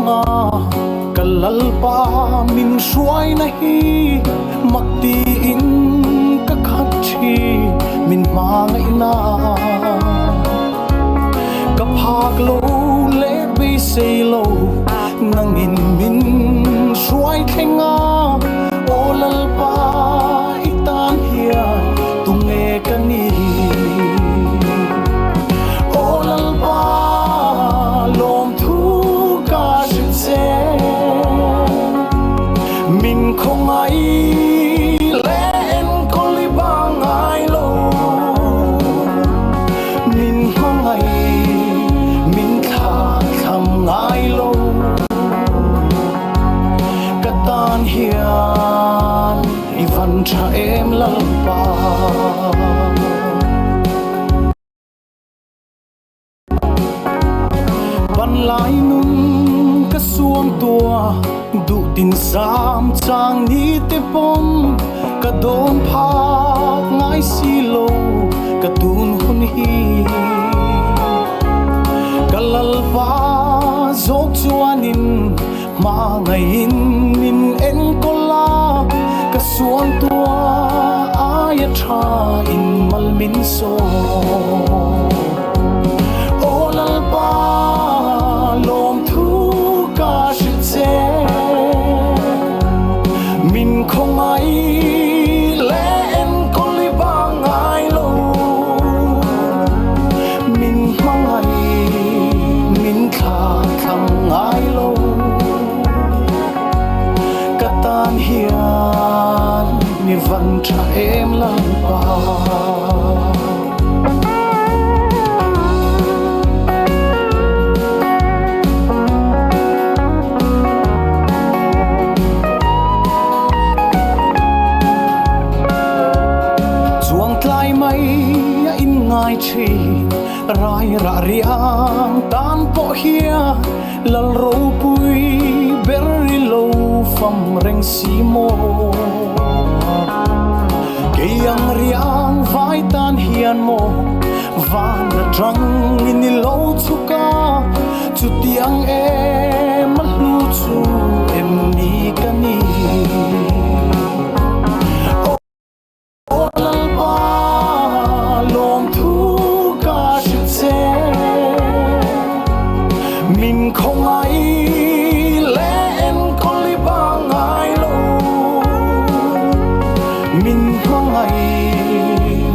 nga kalalpa min suai na hi makti in ka khat thi min mangai na ka phak lo le be sei lo nangin min suai thenga olalpa itan hia tunge kani olalpa lom thu ka se min không ai len koli bang ai lo min không ai min tha kham ai lo katan hian ivan cha em lalpa ban lai nun ka suam tua du tin sam chang ni te pom ka don phak ngai si lo ka tun hun hi kalalpa zok chuanin ma ngai in min en kola ka suam tua aya tha in mal min so olalpa lom thu ka se min không ai len koli bang ai lo min mang ai min kha kham ai lo katan hian ni van cha em lang pa ngai chi rai ra riang tan po hia lal ro pui berri lo fam reng si mo ke yang riang vai tan hian mo van na trăng in lo chuka chu tiang em lu chu em ni kani min không ai len koli bang ai lo min mang ai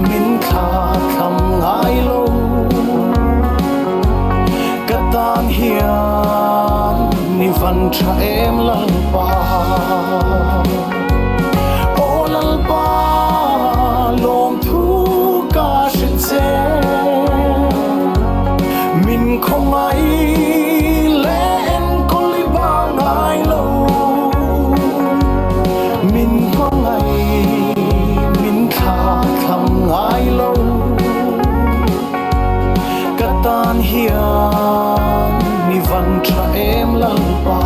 min kha kham ai lo katan hian ni van cha em lang pa olalpa lom thu ka se min không ai katan hian ni van cha em lang pa